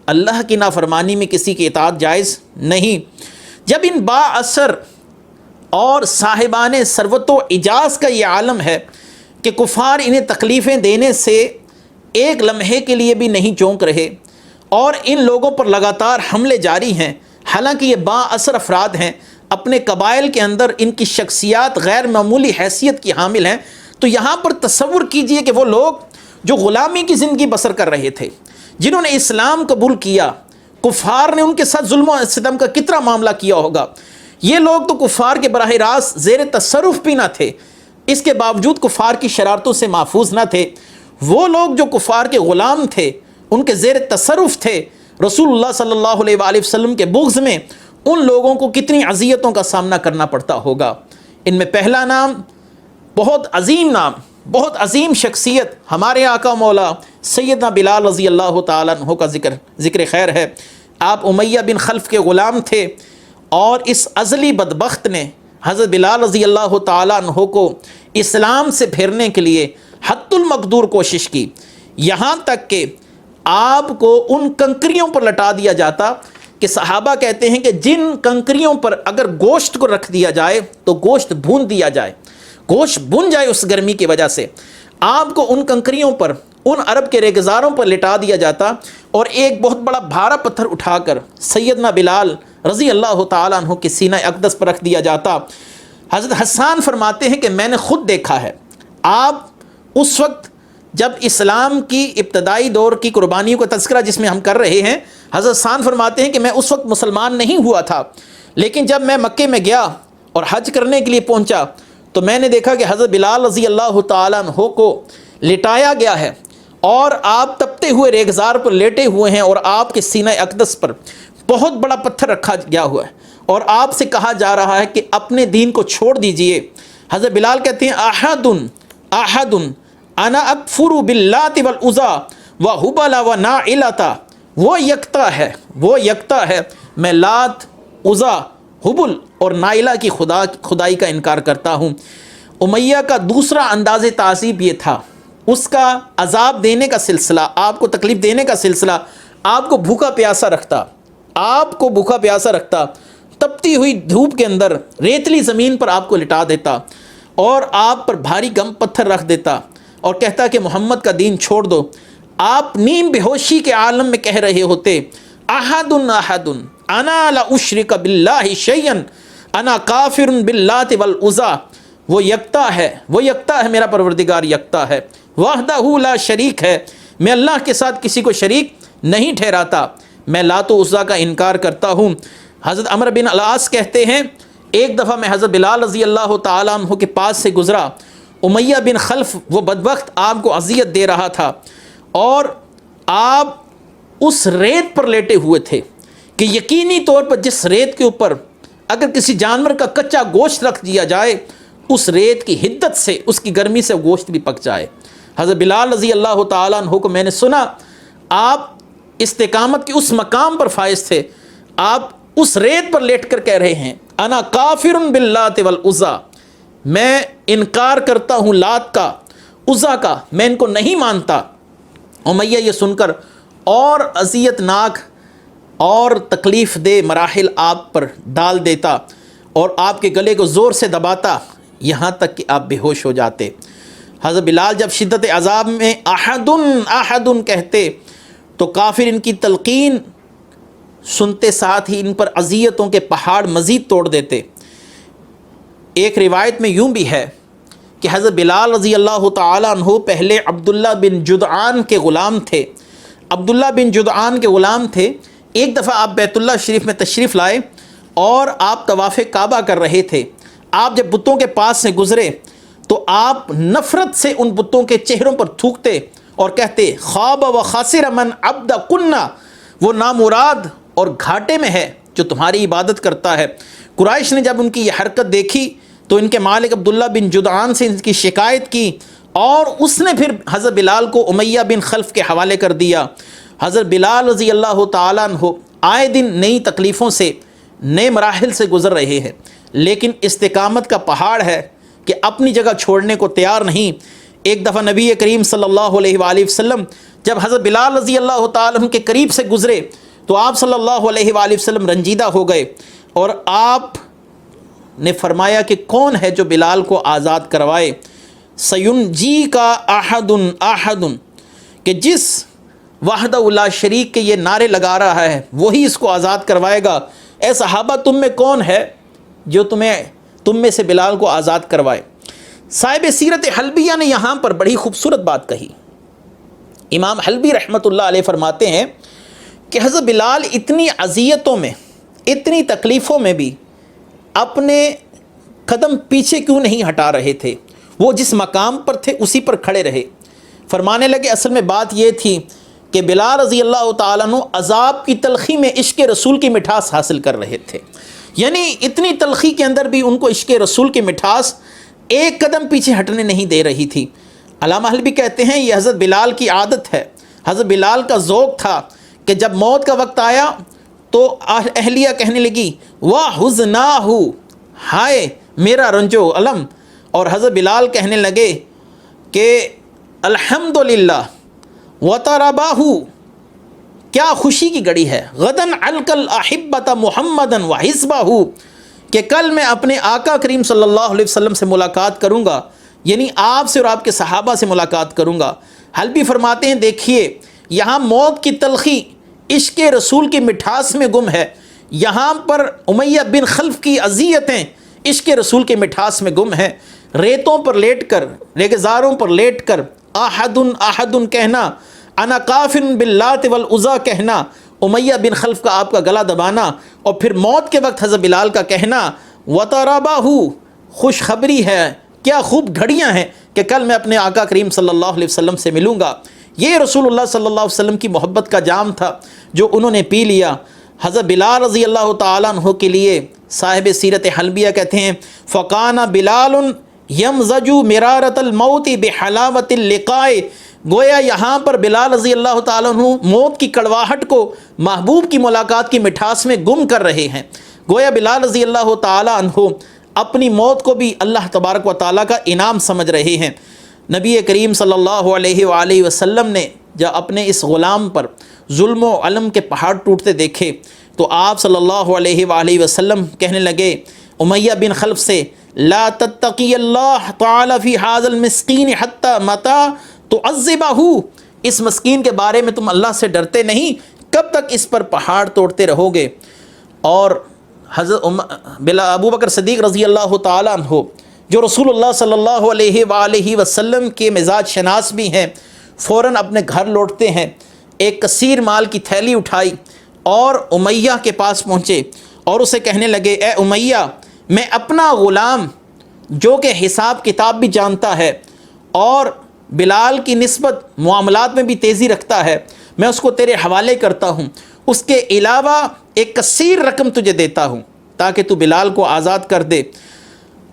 اللہ کی نافرمانی میں کسی کی اطاعت جائز نہیں۔ جب ان با اثر اور صاحبان ثروت و اعجاز کا یہ عالم ہے کہ کفار انہیں تکلیفیں دینے سے ایک لمحے کے لیے بھی نہیں چونک رہے اور ان لوگوں پر لگاتار حملے جاری ہیں، حالانکہ یہ با اثر افراد ہیں، اپنے قبائل کے اندر ان کی شخصیات غیر معمولی حیثیت کی حامل ہیں، تو یہاں پر تصور کیجئے کہ وہ لوگ جو غلامی کی زندگی بسر کر رہے تھے، جنہوں نے اسلام قبول کیا، کفار نے ان کے ساتھ ظلم و ستم کا کتنا معاملہ کیا ہوگا۔ یہ لوگ تو کفار کے براہ راست زیر تصرف بھی نہ تھے، اس کے باوجود کفار کی شرارتوں سے محفوظ نہ تھے۔ وہ لوگ جو کفار کے غلام تھے، ان کے زیر تصرف تھے، رسول اللہ صلی اللہ علیہ وآلہ وسلم کے بغض میں ان لوگوں کو کتنی اذیتوں کا سامنا کرنا پڑتا ہوگا۔ ان میں پہلا نام، بہت عظیم نام، بہت عظیم شخصیت، ہمارے آقا مولا سیدنا بلال رضی اللہ تعالیٰ عنہ کا ذکر خیر ہے۔ آپ امیہ بن خلف کے غلام تھے اور اس ازلی بدبخت نے حضرت بلال رضی اللہ تعالیٰ عنہ کو اسلام سے پھیرنے کے لیے حد المقدور کوشش کی، یہاں تک کہ آپ کو ان کنکریوں پر لٹا دیا جاتا کہ صحابہ کہتے ہیں کہ جن کنکریوں پر اگر گوشت کو رکھ دیا جائے تو گوشت بھون دیا جائے، گوشت بھن جائے اس گرمی کی وجہ سے، آپ کو ان کنکریوں پر، ان عرب کے ریگزاروں پر لٹا دیا جاتا اور ایک بہت بڑا بھارا پتھر اٹھا کر سیدنا بلال رضی اللہ تعالیٰ عنہ کے سینہ اقدس پر رکھ دیا جاتا۔ حضرت حسان فرماتے ہیں کہ میں نے خود دیکھا ہے، آپ اس وقت جب اسلام کی ابتدائی دور کی قربانیوں کا تذکرہ جس میں ہم کر رہے ہیں، حضرت حسان فرماتے ہیں کہ میں اس وقت مسلمان نہیں ہوا تھا، لیکن جب میں مکے میں گیا اور حج کرنے کے لیے پہنچا تو میں نے دیکھا کہ حضرت بلال رضی اللہ تعالیٰ عنہ کو لٹایا گیا ہے اور آپ تپتے ہوئے ریگزار پر لیٹے ہوئے ہیں اور آپ کے سینہ اقدس پر بہت بڑا پتھر رکھا گیا ہوا ہے اور آپ سے کہا جا رہا ہے کہ اپنے دین کو چھوڑ دیجئے۔ حضرت بلال کہتے ہیں احد انا اکفر باللات والعزی وہبل ونائلۃ، وہ یکتا ہے، میں لات، عزا، ہبل اور نائلہ کی خدائی کا انکار کرتا ہوں۔ امیہ کا دوسرا انداز تعذیب یہ تھا، اس کا عذاب دینے کا سلسلہ، آپ کو تکلیف دینے کا سلسلہ، آپ کو بھوکا پیاسا رکھتا، تپتی ہوئی دھوپ کے اندر ریتلی زمین پر آپ کو لٹا دیتا اور آپ پر بھاری گم پتھر رکھ دیتا اور کہتا کہ محمد کا دین چھوڑ دو، آپ نیم بے ہوشی کے عالم میں کہہ رہے ہوتے احد احد انا لا اشرک باللہ شیئا انا کافر باللات والعزی، وہ یکتا ہے، وہ یکتا ہے، میرا پروردگار یکتا ہے، وحدہ لا شریک ہے، میں اللہ کے ساتھ کسی کو شریک نہیں ٹھہراتا، میں لات و عزیٰ کا انکار کرتا ہوں۔ حضرت عمرو بن العاص کہتے ہیں ایک دفعہ میں حضرت بلال رضی اللہ تعالیٰ عنہ کے پاس سے گزرا، امیہ بن خلف وہ بدبخت آپ کو اذیت دے رہا تھا اور آپ اس ریت پر لیٹے ہوئے تھے کہ یقینی طور پر جس ریت کے اوپر اگر کسی جانور کا کچا گوشت رکھ دیا جائے اس ریت کی حدت سے، اس کی گرمی سے گوشت بھی پک جائے۔ حضرت بلال رضی اللہ تعالیٰ عنہ کو میں نے سنا آپ استقامت کے اس مقام پر فائز تھے، آپ اس ریت پر لیٹ کر کہہ رہے ہیں انا کافر باللات والعزی، میں انکار کرتا ہوں لات کا، عزیٰ کا، میں ان کو نہیں مانتا۔ امیہ یہ سن کر اور اذیت ناک اور تکلیف دہ مراحل آپ پر ڈال دیتا اور آپ کے گلے کو زور سے دباتا یہاں تک کہ آپ بے ہوش ہو جاتے۔ حضرت بلال جب شدت عذاب میں احد احد کہتے تو کافر ان کی تلقین سنتے ساتھ ہی ان پر اذیتوں کے پہاڑ مزید توڑ دیتے۔ ایک روایت میں یوں بھی ہے کہ حضرت بلال رضی اللہ تعالیٰ عنہ پہلے عبداللہ بن جدعان کے غلام تھے، عبداللہ بن جدعان کے غلام تھے۔ ایک دفعہ آپ بیت اللہ شریف میں تشریف لائے اور آپ طواف کعبہ کر رہے تھے، آپ جب بتوں کے پاس سے گزرے تو آپ نفرت سے ان بتوں کے چہروں پر تھوکتے اور کہتے خواب و خاسر من عبد کننا، وہ نامراد اور گھاٹے میں ہے جو تمہاری عبادت کرتا ہے۔ قریش نے جب ان کی یہ حرکت دیکھی تو ان کے مالک عبداللہ بن جدعان سے ان کی شکایت کی اور اس نے پھر حضرت بلال کو امیہ بن خلف کے حوالے کر دیا۔ حضرت بلال رضی اللہ تعالیٰ عنہ آئے دن نئی تکلیفوں سے، نئے مراحل سے گزر رہے ہیں، لیکن استقامت کا پہاڑ ہے کہ اپنی جگہ چھوڑنے کو تیار نہیں۔ ایک دفعہ نبی کریم صلی اللہ علیہ وآلہ وسلم جب حضرت بلال رضی اللہ تعالیٰ عنہ کے قریب سے گزرے تو آپ صلی اللہ علیہ وآلہ وسلم رنجیدہ ہو گئے اور آپ نے فرمایا کہ کون ہے جو بلال کو آزاد کروائے؟ سینجی کا احد احد، کہ جس وحدہ لا شریک کے یہ نعرے لگا رہا ہے وہی اس کو آزاد کروائے گا۔ اے صحابہ تم میں کون ہے جو تم میں سے بلال کو آزاد کروائے؟ صاحب سیرت حلبیہ نے یہاں پر بڑی خوبصورت بات کہی۔ امام حلبی رحمۃ اللہ علیہ فرماتے ہیں کہ حضرت بلال اتنی اذیتوں میں، اتنی تکلیفوں میں بھی اپنے قدم پیچھے کیوں نہیں ہٹا رہے تھے، وہ جس مقام پر تھے اسی پر کھڑے رہے۔ فرمانے لگے اصل میں بات یہ تھی کہ بلال رضی اللہ تعالیٰ عنہ عذاب کی تلخی میں عشق رسول کی مٹھاس حاصل کر رہے تھے، یعنی اتنی تلخی کے اندر بھی ان کو عشق رسول کی مٹھاس ایک قدم پیچھے ہٹنے نہیں دے رہی تھی۔ علامہ حلبی کہتے ہیں یہ حضرت بلال کی عادت ہے، حضرت بلال کا ذوق تھا کہ جب موت کا وقت آیا تو اہلیہ کہنے لگی واہ حزناہ، ہائے میرا رنجو علم، اور حضرت بلال کہنے لگے کہ الحمدللہ وطرباہ، کیا خوشی کی گھڑی ہے، غدن القل احبۃ محمدن وحزبہ، کہ کل میں اپنے آقا کریم صلی اللہ علیہ وسلم سے ملاقات کروں گا، یعنی آپ سے اور آپ کے صحابہ سے ملاقات کروں گا۔ حلبی فرماتے ہیں دیکھیے یہاں موت کی تلخی عشق رسول کی مٹھاس میں گم ہے، یہاں پر امیہ بن خلف کی اذیتیں عشق رسول کے مٹھاس میں گم ہیں۔ ریتوں پر لیٹ کر، ریگزاروں پر لیٹ کر احد احد کہنا، انا کافر باللات والعزی کہنا، امیہ بن خلف کا آپ کا گلا دبانا، اور پھر موت کے وقت حضرت بلال کا کہنا وطرباہ، خوشخبری ہے، کیا خوب گھڑیاں ہیں کہ کل میں اپنے آقا کریم صلی اللہ علیہ وسلم سے ملوں گا۔ یہ رسول اللہ صلی اللہ علیہ وسلم کی محبت کا جام تھا جو انہوں نے پی لیا۔ حضرت بلال رضی اللہ تعالیٰ عنہ کے لیے صاحب سیرت حلبیہ کہتے ہیں فقان بلال یمزج مرارت الموت بحلاوت اللقاء، گویا یہاں پر بلال رضی اللہ تعالیٰ عنہ موت کی کڑواہٹ کو محبوب کی ملاقات کی مٹھاس میں گم کر رہے ہیں۔ گویا بلال رضی اللہ تعالیٰ عنہ اپنی موت کو بھی اللہ تبارک و تعالیٰ کا انعام سمجھ رہے ہیں۔ نبی کریم صلی اللہ علیہ وآلہ وسلم نے جب اپنے اس غلام پر ظلم و علم کے پہاڑ ٹوٹتے دیکھے تو آپ صلی اللہ علیہ وآلہ وسلم کہنے لگے امیہ بن خلف سے لا تتقی اللہ تعالی فی ھذا المسکین حتی متی تعذبہ، اس مسکین کے بارے میں تم اللہ سے ڈرتے نہیں، کب تک اس پر پہاڑ توڑتے رہو گے؟ اور حضرت ابو بکر صدیق رضی اللہ تعالیٰ عنہ جو رسول اللہ صلی اللہ علیہ وآلہ وسلم کے مزاج شناس بھی ہیں، فوراً اپنے گھر لوٹتے ہیں، ایک کثیر مال کی تھیلی اٹھائی اور امیہ کے پاس پہنچے اور اسے کہنے لگے، اے امیہ، میں اپنا غلام جو کہ حساب کتاب بھی جانتا ہے اور بلال کی نسبت معاملات میں بھی تیزی رکھتا ہے، میں اس کو تیرے حوالے کرتا ہوں، اس کے علاوہ ایک کثیر رقم تجھے دیتا ہوں تاکہ تو بلال کو آزاد کر دے۔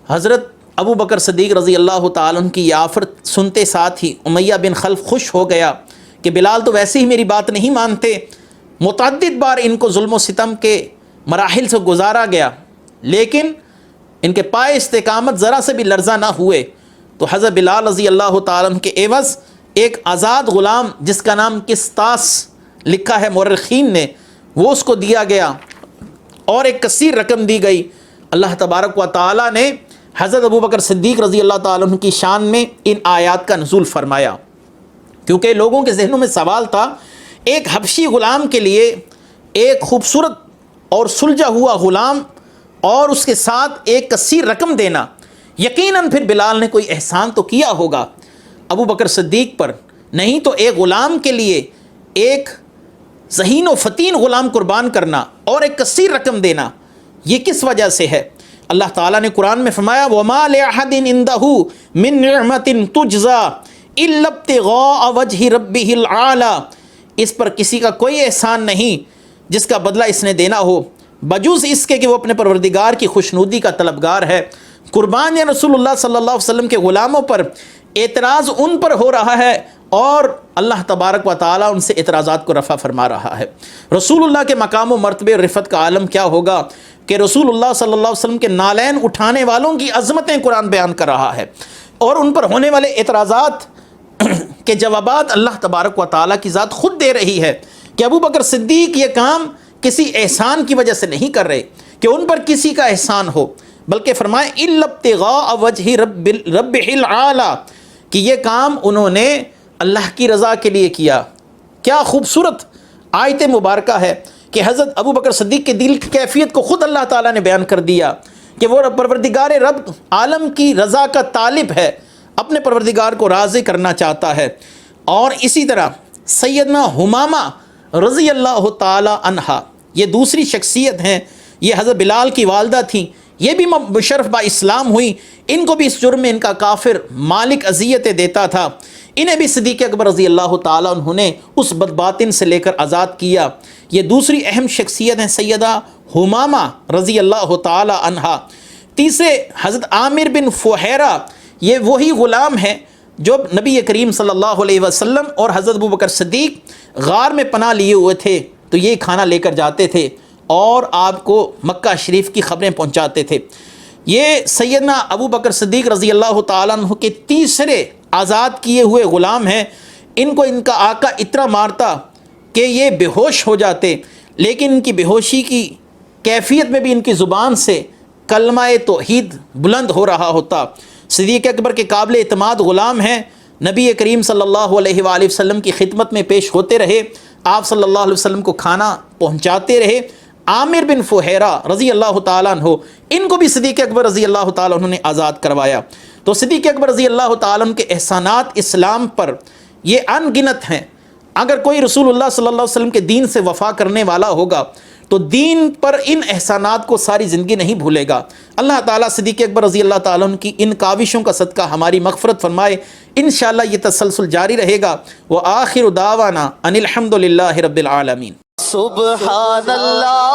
حضرت ابو بکر صدیق رضی اللہ تعالیٰ عنہ کی یہ آفر سنتے ساتھ ہی امیہ بن خلف خوش ہو گیا کہ بلال تو ویسے ہی میری بات نہیں مانتے۔ متعدد بار ان کو ظلم و ستم کے مراحل سے گزارا گیا لیکن ان کے پائے استقامت ذرا سے بھی لرزہ نہ ہوئے، تو حضرت بلال رضی اللہ تعالیٰ عنہ کے عوض ایک آزاد غلام جس کا نام قسطاس لکھا ہے مورخین نے، وہ اس کو دیا گیا اور ایک کثیر رقم دی گئی۔ اللہ تبارک و تعالیٰ نے حضرت ابو بکر صدیق رضی اللہ تعالیٰ عنہ کی شان میں ان آیات کا نزول فرمایا، کیونکہ لوگوں کے ذہنوں میں سوال تھا ایک حبشی غلام کے لیے ایک خوبصورت اور سلجھا ہوا غلام اور اس کے ساتھ ایک کثیر رقم دینا، یقیناً پھر بلال نے کوئی احسان تو کیا ہوگا ابو بکر صدیق پر، نہیں تو ایک غلام کے لیے ایک ذہین و فتین غلام قربان کرنا اور ایک کثیر رقم دینا، یہ کس وجہ سے ہے؟ اللہ تعالیٰ نے قرآن میں فرمایا وَمَا لِأَحَدٍ عِندَهُ مِن نِعْمَةٍ تُجْزَى إِلَّا ابْتِغَاءَ وَجْهِ رَبِّهِ الْأَعْلَى، اس پر کسی کا کوئی احسان نہیں جس کا بدلہ اس نے دینا ہو بجز اس کے کہ وہ اپنے پروردگار کی خوشنودی کا طلبگار ہے۔ قربان یا رسول اللہ صلی اللہ علیہ وسلم کے غلاموں پر اعتراض ان پر ہو رہا ہے اور اللہ تبارک و تعالیٰ ان سے اعتراضات کو رفع فرما رہا ہے۔ رسول اللہ کے مقام و مرتبے رفعت کا عالم کیا ہوگا کہ رسول اللہ صلی اللہ علیہ وسلم کے نالین اٹھانے والوں کی عظمتیں قرآن بیان کر رہا ہے اور ان پر ہونے والے اعتراضات کے جوابات اللہ تبارک و تعالیٰ کی ذات خود دے رہی ہے کہ ابو بکر صدیق یہ کام کسی احسان کی وجہ سے نہیں کر رہے کہ ان پر کسی کا احسان ہو، بلکہ فرمائے اِلَّا ابْتِغَاءَ وَجْهِ رَبِّهِ الْأَعْلَى کہ یہ کام انہوں نے اللہ کی رضا کے لیے کیا۔ کیا خوبصورت آیت مبارکہ ہے کہ حضرت ابو بکر صدیق کے دل کی کیفیت کو خود اللہ تعالیٰ نے بیان کر دیا کہ وہ پروردگار رب عالم کی رضا کا طالب ہے، اپنے پروردگار کو راضی کرنا چاہتا ہے۔ اور اسی طرح سیدنا حمامہ رضی اللہ تعالیٰ عنہا یہ دوسری شخصیت ہیں، یہ حضرت بلال کی والدہ تھیں، یہ بھی مشرف با اسلام ہوئی، ان کو بھی اس جرم میں ان کا کافر مالک اذیتیں دیتا تھا، انہیں بھی صدیق اکبر رضی اللہ تعالیٰ عنہ نے اس بدباطن سے لے کر آزاد کیا۔ یہ دوسری اہم شخصیت ہیں سیدہ حمامہ رضی اللہ تعالیٰ عنہا۔ تیسرے حضرت عامر بن فہیرہ، یہ وہی غلام ہیں جو نبی کریم صلی اللہ علیہ وسلم اور حضرت ابو بکر صدیق غار میں پناہ لیے ہوئے تھے تو یہ کھانا لے کر جاتے تھے اور آپ کو مکہ شریف کی خبریں پہنچاتے تھے۔ یہ سیدنا ابو بکر صدیق رضی اللہ تعالیٰ عنہ کے تیسرے آزاد کیے ہوئے غلام ہیں۔ ان کو ان کا آقا اتنا مارتا کہ یہ بے ہوش ہو جاتے، لیکن ان کی بے ہوشی کی کیفیت میں بھی ان کی زبان سے کلمہ توحید بلند ہو رہا ہوتا۔ صدیق اکبر کے قابل اعتماد غلام ہیں، نبی کریم صلی اللہ علیہ وآلہ وسلم کی خدمت میں پیش ہوتے رہے، آپ صلی اللہ علیہ وسلم کو کھانا پہنچاتے رہے۔ عامر بن فہیرہ رضی اللہ تعالیٰ عنہ، ان کو بھی صدیق اکبر رضی اللہ تعالیٰ عنہ نے آزاد کروایا۔ تو صدیق اکبر رضی اللہ تعالیٰ عنہ کے احسانات اسلام پر یہ ان گنت ہیں۔ اگر کوئی رسول اللہ صلی اللہ علیہ وسلم کے دین سے وفا کرنے والا ہوگا تو دین پر ان احسانات کو ساری زندگی نہیں بھولے گا۔ اللہ تعالیٰ صدیق اکبر رضی اللہ تعالیٰ عنہ کی ان کاوشوں کا صدقہ ہماری مغفرت فرمائے۔ انشاءاللہ یہ تسلسل جاری رہے گا۔ وآخر دعوانا ان الحمد للہ رب العالمین۔ سبحان اللہ